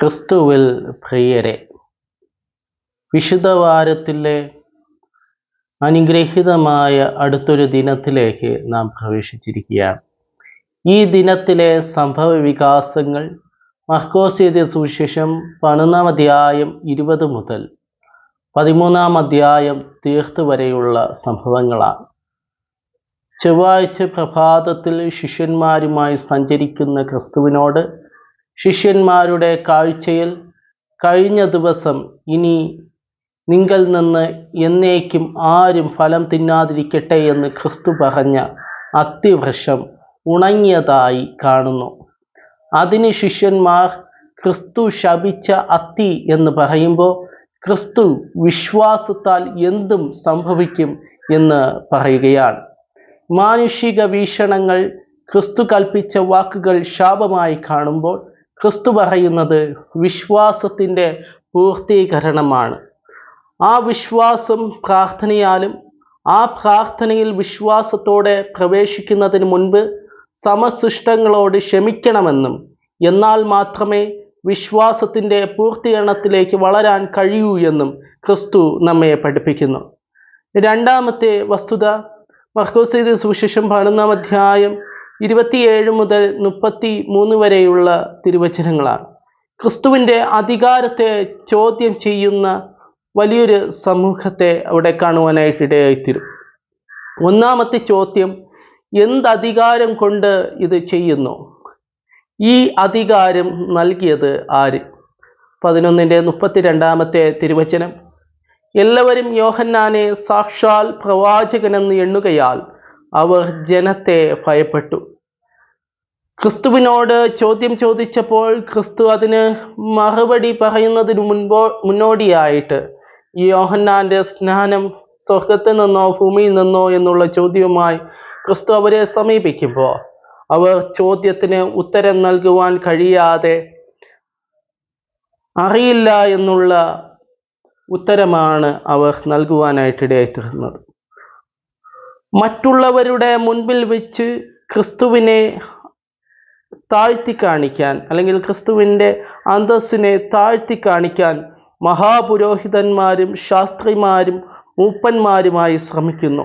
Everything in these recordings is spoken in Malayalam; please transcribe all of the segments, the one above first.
ക്രിസ്തുവിൽ പ്രിയരെ, വിശുദ്ധവാരത്തിലെ അനുഗ്രഹീതമായ അടുത്തൊരു ദിനത്തിലേക്ക് നാം പ്രവേശിച്ചിരിക്കുകയാണ്. ഈ ദിനത്തിലെ സംഭവ വികാസങ്ങൾ മർക്കോസ് എഴുതിയ സുവിശേഷം 11-ാം അധ്യായം 20 മുതൽ 13-ാം അധ്യായം തീർത്ത് വരെയുള്ള സംഭവങ്ങളാണ്. ചൊവ്വാഴ്ച പ്രഭാതത്തിൽ ശിഷ്യന്മാരുമായി സഞ്ചരിക്കുന്ന ക്രിസ്തുവിനോട് ശിഷ്യന്മാരുടെ കാഴ്ചയിൽ കഴിഞ്ഞ ദിവസം ഇനി നിങ്ങൾ നിന്ന് എന്നേക്കും ആരും ഫലം തിന്നാതിരിക്കട്ടെ എന്ന് ക്രിസ്തു പറഞ്ഞ അത്തിവൃക്ഷം ഉണങ്ങിയതായി കാണുന്നു. അതിന് ശിഷ്യന്മാർ ക്രിസ്തു ശപിച്ച അത്തി എന്ന് പറയുമ്പോൾ ക്രിസ്തു വിശ്വാസത്താൽ എന്തും സംഭവിക്കും എന്ന് പറയുകയാണ്. മാനുഷിക വീക്ഷണങ്ങൾ ക്രിസ്തു കൽപ്പിച്ച വാക്കുകൾ ശാപമായി കാണുമ്പോൾ ക്രിസ്തു പറയുന്നത് വിശ്വാസത്തിൻ്റെ പൂർത്തീകരണമാണ്. ആ വിശ്വാസം പ്രാർത്ഥനയാലും ആ പ്രാർത്ഥനയിൽ വിശ്വാസത്തോടെ പ്രവേശിക്കുന്നതിന് മുൻപ് സമസൃഷ്ടങ്ങളോട് ക്ഷമിക്കണമെന്നും എന്നാൽ മാത്രമേ വിശ്വാസത്തിൻ്റെ പൂർത്തീകരണത്തിലേക്ക് വളരാൻ കഴിയൂ എന്നും ക്രിസ്തു നമ്മെ പഠിപ്പിക്കുന്നു. രണ്ടാമത്തെ വസ്തുത മർക്കോസ് എഴുതിയ സുവിശേഷം 11-ാം അധ്യായം 27 മുതൽ 33 വരെയുള്ള തിരുവചനങ്ങളാണ്. ക്രിസ്തുവിൻ്റെ അധികാരത്തെ ചോദ്യം ചെയ്യുന്ന വലിയൊരു സമൂഹത്തെ അവിടെ കാണുവാനായിട്ടിടയായിത്തീരും. ഒന്നാമത്തെ ചോദ്യം, എന്തധികാരം കൊണ്ട് ഇത് ചെയ്യുന്നു? ഈ അധികാരം നൽകിയത് ആര്? 11-ന്റെ തിരുവചനം, എല്ലാവരും യോഹന്നാനെ സാക്ഷാൽ പ്രവാചകനെന്ന് എണ്ണുകയാൽ അവർ ജനത്തെ ഭയപ്പെട്ടു. ക്രിസ്തുവിനോട് ചോദ്യം ചോദിച്ചപ്പോൾ ക്രിസ്തു അതിന് മറുപടി പറയുന്നതിന് മുന്നോടിയായിട്ട് യോഹന്നാൻ്റെ സ്നാനം സ്വർഗത്തിൽ നിന്നോ ഭൂമിയിൽ നിന്നോ എന്നുള്ള ചോദ്യവുമായി ക്രിസ്തു അവരെ സമീപിക്കുമ്പോൾ അവർ ചോദ്യത്തിന് ഉത്തരം നൽകുവാൻ കഴിയാതെ അറിയില്ല എന്നുള്ള ഉത്തരമാണ് അവർ നൽകുവാനായിട്ടിടയായിത്തീർന്നത്. മറ്റുള്ളവരുടെ മുൻപിൽ വെച്ച് ക്രിസ്തുവിനെ താഴ്ത്തി കാണിക്കാൻ അല്ലെങ്കിൽ ക്രിസ്തുവിൻ്റെ അന്തസ്സിനെ താഴ്ത്തി കാണിക്കാൻ മഹാപുരോഹിതന്മാരും ശാസ്ത്രിമാരും മൂപ്പന്മാരുമായി ശ്രമിക്കുന്നു.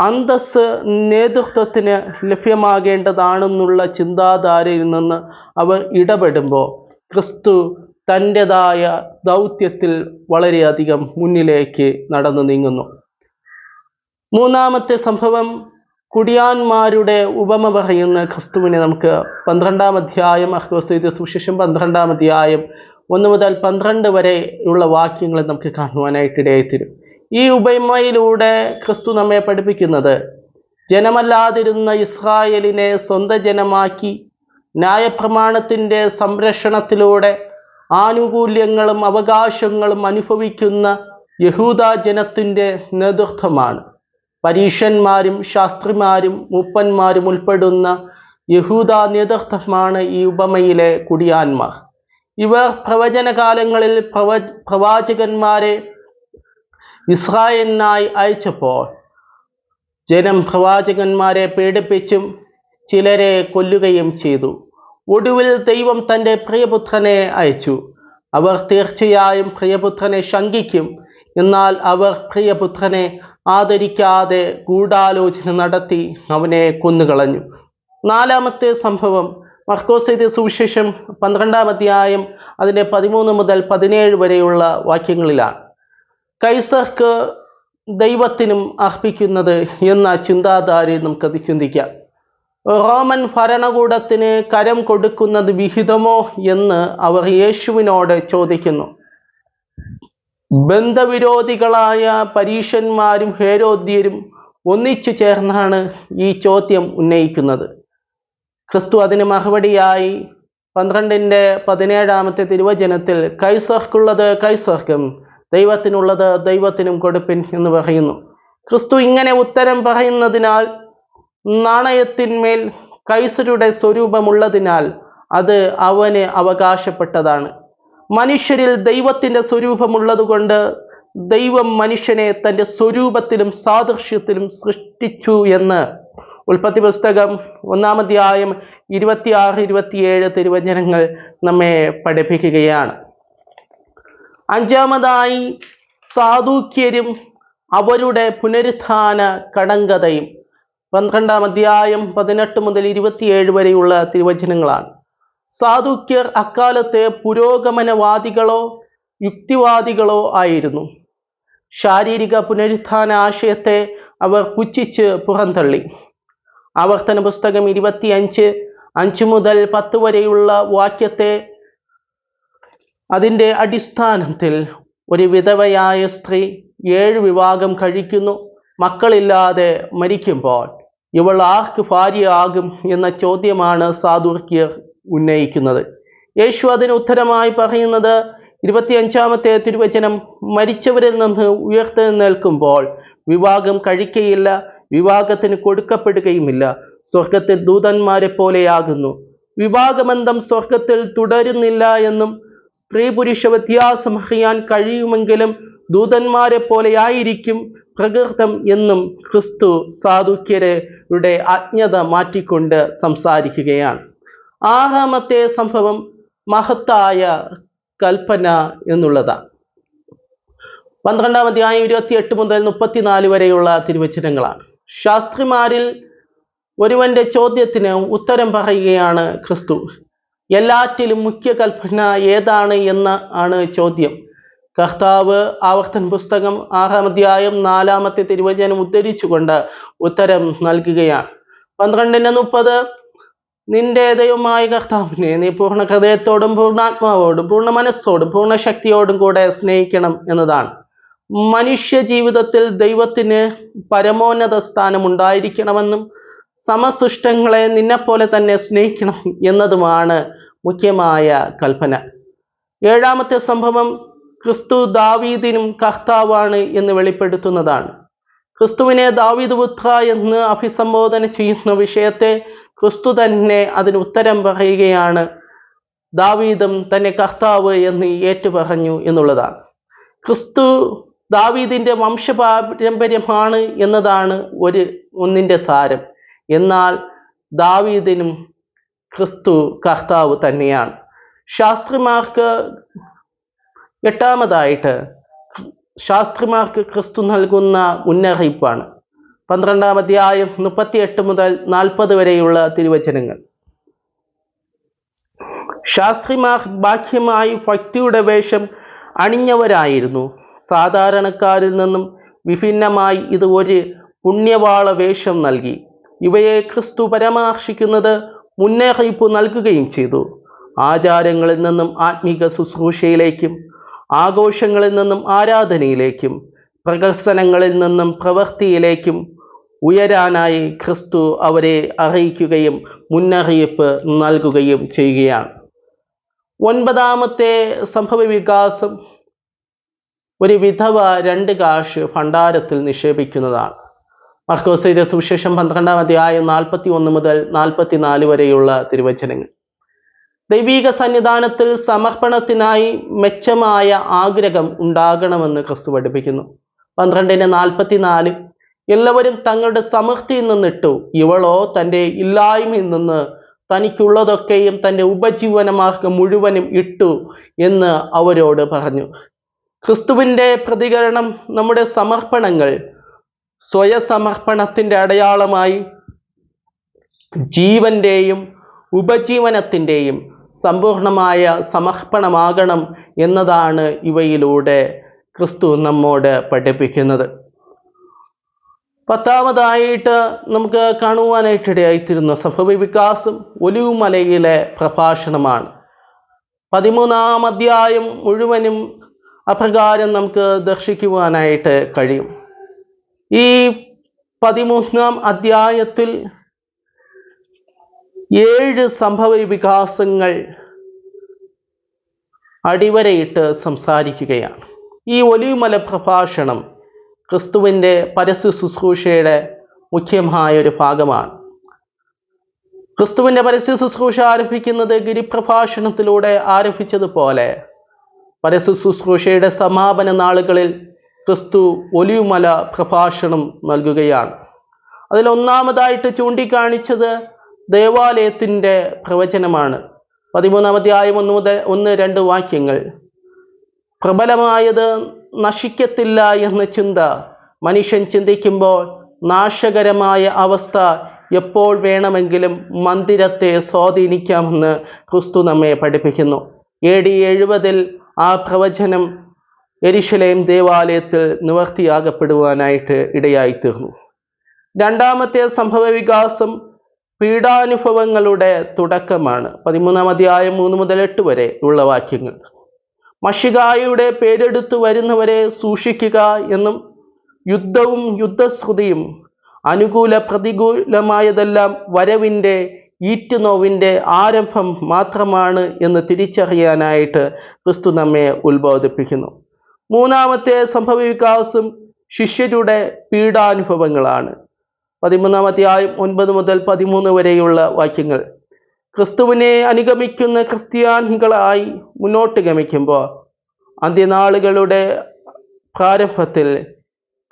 അന്തസ്സ് നേതൃത്വത്തിന് ലഭ്യമാകേണ്ടതാണെന്നുള്ള ചിന്താധാരയിൽ നിന്ന് അവർ ഇടപെടുമ്പോൾ ക്രിസ്തു തൻ്റെതായ ദൗത്യത്തിൽ വളരെയധികം മുന്നിലേക്ക് നടന്നു നീങ്ങുന്നു. മൂന്നാമത്തെ സംഭവം, കുടിയാന്മാരുടെ ഉപമ പറയുന്ന ക്രിസ്തുവിനെ നമുക്ക് 12-ാം അധ്യായം മർക്കോസ് എഴുതിയ സുവിശേഷം 12-ാം അധ്യായം 1 മുതൽ 12 വരെയുള്ള വാക്യങ്ങൾ നമുക്ക് കാണുവാനായിട്ടിടയായിത്തീരും. ഈ ഉപമയിലൂടെ ക്രിസ്തു നമ്മെ പഠിപ്പിക്കുന്നത് ജനമല്ലാതിരുന്ന ഇസ്രായേലിനെ സ്വന്തം ജനമാക്കി ന്യായപ്രമാണത്തിൻ്റെ സംരക്ഷണത്തിലൂടെ ആനുകൂല്യങ്ങളും അവകാശങ്ങളും അനുഭവിക്കുന്ന യഹൂദ ജനത്തിൻ്റെ നേതൃത്വമാണ്. പരീശന്മാരും ശാസ്ത്രിമാരും മൂപ്പന്മാരും ഉൾപ്പെടുന്ന യഹൂദ നേതൃത്വമാണ് ഈ ഉപമയിലെ കുടിയാന്മാർ. ഇവർ പ്രവചനകാലങ്ങളിൽ പ്രവാചകന്മാരെ ഇസ്രായേലിനായി അയച്ചപ്പോൾ ജനം പ്രവാചകന്മാരെ പീഡിപ്പിച്ചും ചിലരെ കൊല്ലുകയും ചെയ്തു. ഒടുവിൽ ദൈവം തൻ്റെ പ്രിയപുത്രനെ അയച്ചു. അവർ തീർച്ചയായും പ്രിയപുത്രനെ ശങ്കിക്കും, എന്നാൽ അവർ പ്രിയപുത്രനെ ആദരിക്കാതെ ഗൂഢാലോചന നടത്തി അവനെ കൊന്നുകളഞ്ഞു. നാലാമത്തെ സംഭവം മർക്കോസ് എഴുതിയ സുവിശേഷം 12-ാം അധ്യായം അതിൻ്റെ 13 മുതൽ 17 വരെയുള്ള വാക്യങ്ങളിലാണ്. കൈസർക്ക് ദൈവത്തിനും അർപ്പിക്കുന്നത് എന്ന ചിന്താധാരയിൽ നമുക്കത് ചിന്തിക്കാം. റോമൻ ഭരണകൂടത്തിന് കരം കൊടുക്കുന്നത് വിഹിതമോ എന്ന് അവർ യേശുവിനോട് ചോദിക്കുന്നു. ബന്ധവിരോധികളായ പരീശന്മാരും ഹേരോദ്യരും ഒന്നിച്ചു ചേർന്നാണ് ഈ ചോദ്യം ഉന്നയിക്കുന്നത്. ക്രിസ്തു അതിന് മറുപടിയായി 12-ന്റെ 17-ാമത്തെ തിരുവചനത്തിൽ കൈസർക്കുള്ളത് കൈസർക്കും ദൈവത്തിനുള്ളത് ദൈവത്തിനും കൊടുപ്പിൻ എന്ന് പറയുന്നു. ക്രിസ്തു ഇങ്ങനെ ഉത്തരം പറയുന്നതിനാൽ നാണയത്തിന്മേൽ കൈസരുടെ സ്വരൂപമുള്ളതിനാൽ അത് അവന് അവകാശപ്പെട്ടതാണ്. മനുഷ്യരിൽ ദൈവത്തിൻ്റെ സ്വരൂപമുള്ളതുകൊണ്ട് ദൈവം മനുഷ്യനെ തൻ്റെ സ്വരൂപത്തിലും സാദൃശ്യത്തിലും സൃഷ്ടിച്ചു എന്ന് ഉൽപ്പത്തി പുസ്തകം 1-ാം അധ്യായം 26, 27 തിരുവചനങ്ങൾ നമ്മെ പഠിപ്പിക്കുകയാണ്. അഞ്ചാമതായി സാദൂക്യരും അവരുടെ പുനരുത്ഥാന കടങ്കഥയും. 12-ാം അധ്യായം 18 മുതൽ 27 വരെയുള്ള തിരുവചനങ്ങളാണ്. സാദൂക്യർ അക്കാലത്തെ പുരോഗമനവാദികളോ യുക്തിവാദികളോ ആയിരുന്നു. ശാരീരിക പുനരുത്ഥാന ആശയത്തെ അവർ പുച്ഛിച്ച് പുറന്തള്ളി. ആവർത്തന പുസ്തകം 25:5 മുതൽ 10 വരെയുള്ള വാക്യത്തെ അതിൻ്റെ അടിസ്ഥാനത്തിൽ ഒരു വിധവയായ സ്ത്രീ 7 വിവാഹം കഴിക്കുന്നു. മക്കളില്ലാതെ മരിക്കുമ്പോൾ ഇവൾ ആർക്ക് ഭാര്യയാകും എന്ന ചോദ്യമാണ് സാദൂക്യർ ഉന്നയിക്കുന്നത്. യേശു അതിന് ഉത്തരമായി പറയുന്നത് 25-ാമത്തെ തിരുവചനം, മരിച്ചവരിൽ നിന്ന് ഉയർത്തെഴുന്നേൽക്കുമ്പോൾ വിവാഹം കഴിക്കയില്ല, വിവാഹത്തിന് കൊടുക്കപ്പെടുകയുമില്ല, സ്വർഗത്തിൽ ദൂതന്മാരെ പോലെയാകുന്നു. വിവാഹബന്ധം സ്വർഗത്തിൽ തുടരുന്നില്ല എന്നും സ്ത്രീ പുരുഷ വ്യത്യാസം അറിയാൻ കഴിയുമെങ്കിലും ദൂതന്മാരെ പോലെയായിരിക്കും പ്രകൃതം എന്നും ക്രിസ്തു സാദൂക്യരുടെ അജ്ഞത മാറ്റിക്കൊണ്ട് സംസാരിക്കുകയാണ്. ആറാമത്തെ സംഭവം മഹത്തായ കൽപ്പന എന്നുള്ളതാണ്. 12-ാം അധ്യായം 28 മുതൽ 34 വരെയുള്ള തിരുവചനങ്ങളാണ്. ശാസ്ത്രിമാരിൽ ഒരുവന്റെ ചോദ്യത്തിന് ഉത്തരം പറയുകയാണ് ക്രിസ്തു. എല്ലാറ്റിലും മുഖ്യ കൽപ്പന ഏതാണ് എന്ന് ആണ് ചോദ്യം. കർത്താവ് ആവർത്തന പുസ്തകം 6-ാം അധ്യായം 4-ാമത്തെ തിരുവചനം ഉദ്ധരിച്ചുകൊണ്ട് ഉത്തരം നൽകുകയാണ്. 12:30 നിന്റെ ദൈവമായ കർത്താവിനെ നീ പൂർണ്ണ ഹൃദയത്തോടും പൂർണ്ണാത്മാവോടും പൂർണ്ണ മനസ്സോടും പൂർണ്ണ ശക്തിയോടും കൂടെ സ്നേഹിക്കണം എന്നതാണ്. മനുഷ്യ ജീവിതത്തിൽ ദൈവത്തിന് പരമോന്നത സ്ഥാനം ഉണ്ടായിരിക്കണമെന്നും സമസൃഷ്ടങ്ങളെ നിന്നെപ്പോലെ തന്നെ സ്നേഹിക്കണം എന്നതുമാണ് മുഖ്യമായ കൽപ്പന. 7-ാമത്തെ സംഭവം ക്രിസ്തു ദാവീദിനും കർത്താവാണ് എന്ന് വെളിപ്പെടുത്തുന്നതാണ്. ക്രിസ്തുവിനെ ദാവീദ് പുത്ര എന്ന് അഭിസംബോധന ചെയ്യുന്ന വിഷയത്തെ ക്രിസ്തു തന്നെ അതിന് ഉത്തരം പറയുകയാണ്. ദാവീദും തന്നെ കർത്താവ് എന്ന് ഏറ്റുപറഞ്ഞു എന്നുള്ളതാണ്. ക്രിസ്തു ദാവീദിൻ്റെ വംശപാരമ്പര്യമാണ് എന്നതാണ് ഒന്നിൻ്റെ സാരം. എന്നാൽ ദാവീദിനും ക്രിസ്തു കർത്താവ് തന്നെയാണ്. ശാസ്ത്രിമാർക്ക് 8-ാമതായിട്ട് ശാസ്ത്രിമാർക്ക് ക്രിസ്തു നൽകുന്ന മുന്നറിയിപ്പാണ്. 12-ാം അധ്യായം 38 മുതൽ 40 വരെയുള്ള തിരുവചനങ്ങൾ. ശാസ്ത്രിമാർ ബാഹ്യമായി ഭക്തിയുടെ വേഷം അണിഞ്ഞവരായിരുന്നു. സാധാരണക്കാരിൽ നിന്നും വിഭിന്നമായി ഇത് ഒരു പുണ്യവാള വേഷം നൽകി. ഇവയെ ക്രിസ്തു പരാമർശിക്കുന്നത് മുന്നറിയിപ്പ് നൽകുകയും ചെയ്തു. ആചാരങ്ങളിൽ നിന്നും ആത്മീക ശുശ്രൂഷയിലേക്കും ആഘോഷങ്ങളിൽ നിന്നും ആരാധനയിലേക്കും പ്രകർശനങ്ങളിൽ നിന്നും പ്രവൃത്തിയിലേക്കും ഉയരാനായി ക്രിസ്തു അവരെ അറിയിക്കുകയും മുന്നറിയിപ്പ് നൽകുകയും ചെയ്യുകയാണ്. 9-ാമത്തെ സംഭവ വികാസം ഒരു വിധവ 2 കാശ് ഭണ്ഡാരത്തിൽ നിക്ഷേപിക്കുന്നതാണ്. മർക്കോസ് എഴുതിയ സുവിശേഷം 12-ാം അധ്യായം 41 മുതൽ 44 വരെയുള്ള തിരുവചനങ്ങൾ. ദൈവിക സന്നിധാനത്തിൽ സമർപ്പണത്തിനായി മെച്ചമായ ആഗ്രഹം ഉണ്ടാകണമെന്ന് ക്രിസ്തു പഠിപ്പിക്കുന്നു. 12:44 എല്ലാവരും തങ്ങളുടെ സമൃദ്ധിയിൽ നിന്നിട്ടു, ഇവളോ തൻ്റെ ഇല്ലായ്മയിൽ നിന്ന് തനിക്കുള്ളതൊക്കെയും തൻ്റെ ഉപജീവനമാർഗം മുഴുവനും ഇട്ടു എന്ന് അവരോട് പറഞ്ഞു. ക്രിസ്തുവിൻ്റെ പ്രതികരണം നമ്മുടെ സമർപ്പണങ്ങൾ സ്വയസമർപ്പണത്തിൻ്റെ അടയാളമായി ജീവൻ്റെയും ഉപജീവനത്തിൻ്റെയും സമ്പൂർണമായ സമർപ്പണമാകണം എന്നതാണ് ഇവയിലൂടെ ക്രിസ്തു നമ്മോട് പഠിപ്പിക്കുന്നത്. 10-ാമതായിട്ട് നമുക്ക് കാണുവാനായിട്ടിടയായിത്തീരുന്ന സംഭവ വികാസം ഒലിവുമലയിലെ പ്രഭാഷണമാണ്. 13-ാം അധ്യായം മുഴുവനും അപ്രകാരം നമുക്ക് ദർശിക്കുവാനായിട്ട് കഴിയും. ഈ 13-ാം അധ്യായത്തിൽ 7 സംഭവ വികാസങ്ങൾ അടിവരയിട്ട് സംസാരിക്കുകയാണ്. ഈ ഒലിവുമല പ്രഭാഷണം ക്രിസ്തുവിൻ്റെ പരസ്യ ശുശ്രൂഷയുടെ മുഖ്യമായൊരു ഭാഗമാണ്. ക്രിസ്തുവിൻ്റെ പരസ്യ ശുശ്രൂഷ ആരംഭിക്കുന്നത് ഗിരിപ്രഭാഷണത്തിലൂടെ ആരംഭിച്ചതുപോലെ പരസ്യ ശുശ്രൂഷയുടെ സമാപന നാളുകളിൽ ക്രിസ്തു ഒലിവുമല പ്രഭാഷണം നൽകുകയാണ്. അതിൽ ഒന്നാമതായിട്ട് ചൂണ്ടിക്കാണിച്ചത് ദേവാലയത്തിൻ്റെ പ്രവചനമാണ്. 13-ാം അധ്യായം 1-2 വാക്യങ്ങൾ. പ്രബലമായത് നശിക്കത്തില്ല എന്ന ചിന്ത മനുഷ്യൻ ചിന്തിക്കുമ്പോൾ നാശകരമായ അവസ്ഥ എപ്പോൾ വേണമെങ്കിലും മന്ദിരത്തെ സ്വാധീനിക്കാമെന്ന് ക്രിസ്തു നമ്മെ പഠിപ്പിക്കുന്നു. AD 70 ആ പ്രവചനം യെരുശലേം ദേവാലയത്തിൽ നിവർത്തിയാകപ്പെടുവാനായിട്ട് ഇടയായിത്തീർന്നു. രണ്ടാമത്തെ സംഭവ വികാസം പീഡാനുഭവങ്ങളുടെ തുടക്കമാണ്. 13-ാം അധ്യായം 3-8 വരെ ഉള്ള വാക്യങ്ങൾ. മഷിഹായുടെ പേരെടുത്തു വരുന്നവരെ സൂക്ഷിക്കുക എന്നും യുദ്ധവും യുദ്ധശ്രുതിയും അനുകൂല പ്രതികൂലമായതെല്ലാം വരവിൻ്റെ ഈറ്റുനോവിൻ്റെ ആരംഭം മാത്രമാണ് എന്ന് തിരിച്ചറിയാനായിട്ട് ക്രിസ്തു നമ്മെ ഉത്ബോധിപ്പിക്കുന്നു. മൂന്നാമത്തെ സംഭവ വികാസം ശിഷ്യരുടെ പീഡാനുഭവങ്ങളാണ്. 13-ാം അധ്യായം 9-13 വരെയുള്ള വാക്യങ്ങൾ. ക്രിസ്തുവിനെ അനുഗമിക്കുന്ന ക്രിസ്ത്യാനികളായി മുന്നോട്ട് ഗമിക്കുമ്പോൾ അന്ത്യനാളുകളുടെ പ്രാരംഭത്തിൽ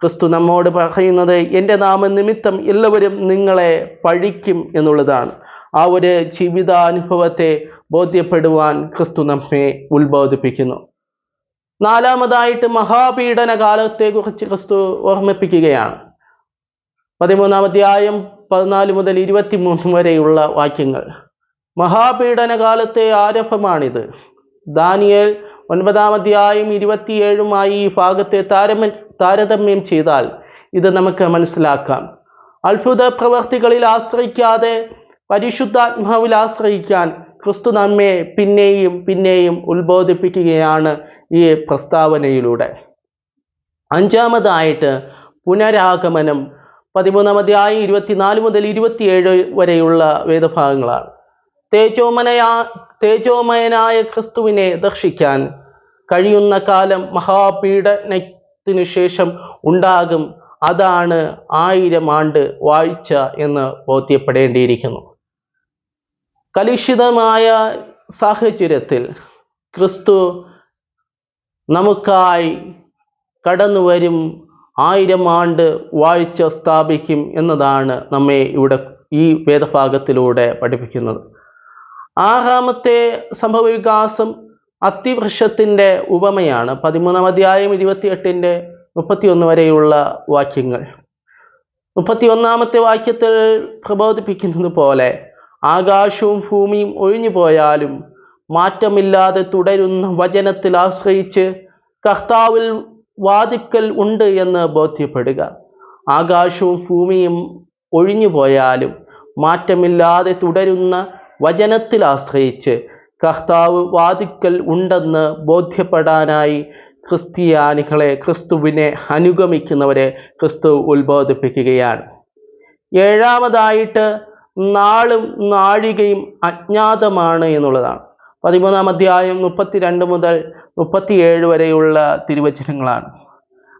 ക്രിസ്തു നമ്മോട് പറയുന്നത് എൻ്റെ നാമനിമിത്തം എല്ലാവരും നിങ്ങളെ പഴിക്കും എന്നുള്ളതാണ്. ആ ഒരു ജീവിതാനുഭവത്തെ ബോധ്യപ്പെടുവാൻ ക്രിസ്തു നമ്മെ ഉത്ബോധിപ്പിക്കുന്നു. നാലാമതായിട്ട് മഹാപീഡന കാലത്തെക്കുറിച്ച് ക്രിസ്തു ഓർമ്മിപ്പിക്കുകയാണ്. 13-ാം അധ്യായം 14-23 വരെയുള്ള വാക്യങ്ങൾ. മഹാപീഡന കാലത്തെ ആരംഭമാണിത്. ദാനിയേൽ 9-ാം അധ്യായം 27 ഈ ഭാഗത്തെ താരതമ്യം ചെയ്താൽ ഇത് നമുക്ക് മനസ്സിലാക്കാം. അത്ഭുത പ്രവർത്തികളിൽ ആശ്രയിക്കാതെ പരിശുദ്ധാത്മാവിൽ ആശ്രയിക്കാൻ ക്രിസ്തു നമ്മെ പിന്നെയും ഉത്ബോധിപ്പിക്കുകയാണ് ഈ പ്രസ്താവനയിലൂടെ. അഞ്ചാമതായിട്ട് പുനരാഗമനം. 13-ാം അധ്യായം 24-27 വരെയുള്ള വേദഭാഗങ്ങളാണ്. തേജോമയനായ ക്രിസ്തുവിനെ ദർശിക്കാൻ കഴിയുന്ന കാലം മഹാപീഡനത്തിനു ശേഷം ഉണ്ടാകും. അതാണ് 1000 ആണ്ട് വാഴ്ച എന്ന് ബോധ്യപ്പെടേണ്ടിയിരിക്കുന്നു. കലുഷിതമായ സാഹചര്യത്തിൽ ക്രിസ്തു നമുക്കായി കടന്നു വരും. 1000 ആണ്ട് വാഴ്ച സ്ഥാപിക്കും എന്നതാണ് നമ്മെ ഇവിടെ ഈ വേദഭാഗത്തിലൂടെ പഠിപ്പിക്കുന്നത്. ആറാമത്തെ സംഭവവികാസം അത്തിവൃക്ഷത്തിൻ്റെ ഉപമയാണ്. 13-ാം അധ്യായം 28-31 വരെയുള്ള വാക്യങ്ങൾ. 31-ാമത്തെ വാക്യത്തിൽ പ്രബോധിപ്പിക്കുന്നത് പോലെ ആകാശവും ഭൂമിയും ഒഴിഞ്ഞു പോയാലും മാറ്റമില്ലാതെ തുടരുന്ന വചനത്തിൽ ആശ്രയിച്ച് കർത്താവിൽ വാതിക്കൽ ഉണ്ട് എന്ന് ബോധ്യപ്പെടുക. ആകാശവും ഭൂമിയും ഒഴിഞ്ഞു പോയാലും മാറ്റമില്ലാതെ തുടരുന്ന വചനത്തിൽ ആശ്രയിച്ച് കർത്താവ് വാതിക്കൽ ഉണ്ടെന്ന് ബോധ്യപ്പെടാനായി ക്രിസ്ത്യാനികളെ, ക്രിസ്തുവിനെ അനുഗമിക്കുന്നവരെ ക്രിസ്തു ഉത്ബോധിപ്പിക്കുകയാണ്. ഏഴാമതായിട്ട് നാളും നാഴികയും അജ്ഞാതമാണ് എന്നുള്ളതാണ്. 13-ാം അധ്യായം 32-37 വരെയുള്ള തിരുവചനങ്ങളാണ്.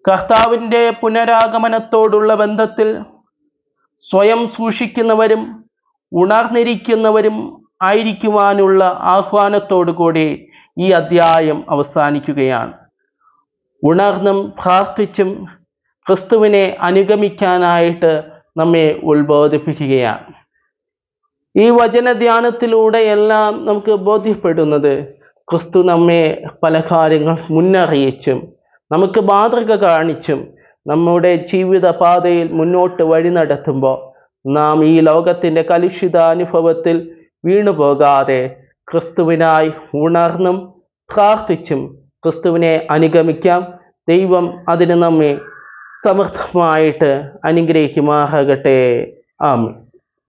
കർത്താവിൻ്റെ പുനരാഗമനത്തോടുള്ള ബന്ധത്തിൽ സ്വയം സൂക്ഷിക്കുന്നവരും ഉണർന്നിരിക്കുന്നവരും ആയിരിക്കുവാനുള്ള ആഹ്വാനത്തോടു കൂടി ഈ അധ്യായം അവസാനിക്കുകയാണ്. ഉണർന്നും പ്രാർത്ഥിച്ചും ക്രിസ്തുവിനെ അനുഗമിക്കാനായിട്ട് നമ്മെ ഉത്ബോധിപ്പിക്കുകയാണ്. ഈ വചനധ്യാനത്തിലൂടെ എല്ലാം നമുക്ക് ബോധ്യപ്പെടുന്നത് ക്രിസ്തു നമ്മെ പല കാര്യങ്ങൾ മുന്നറിയിച്ചും നമുക്ക് മാതൃക കാണിച്ചും നമ്മുടെ ജീവിത പാതയിൽ മുന്നോട്ട് വഴി നടത്തുമ്പോൾ നാം ഈ ലോകത്തിൻ്റെ കലുഷിതാനുഭവത്തിൽ വീണുപോകാതെ ക്രിസ്തുവിനായി ഉണർന്നും പ്രാർത്ഥിച്ചും ക്രിസ്തുവിനെ അനുഗമിക്കാം. ദൈവം അതിന് നമ്മെ സമൃദ്ധമായിട്ട് അനുഗ്രഹിക്കുമാറാകട്ടെ. ആമേൻ.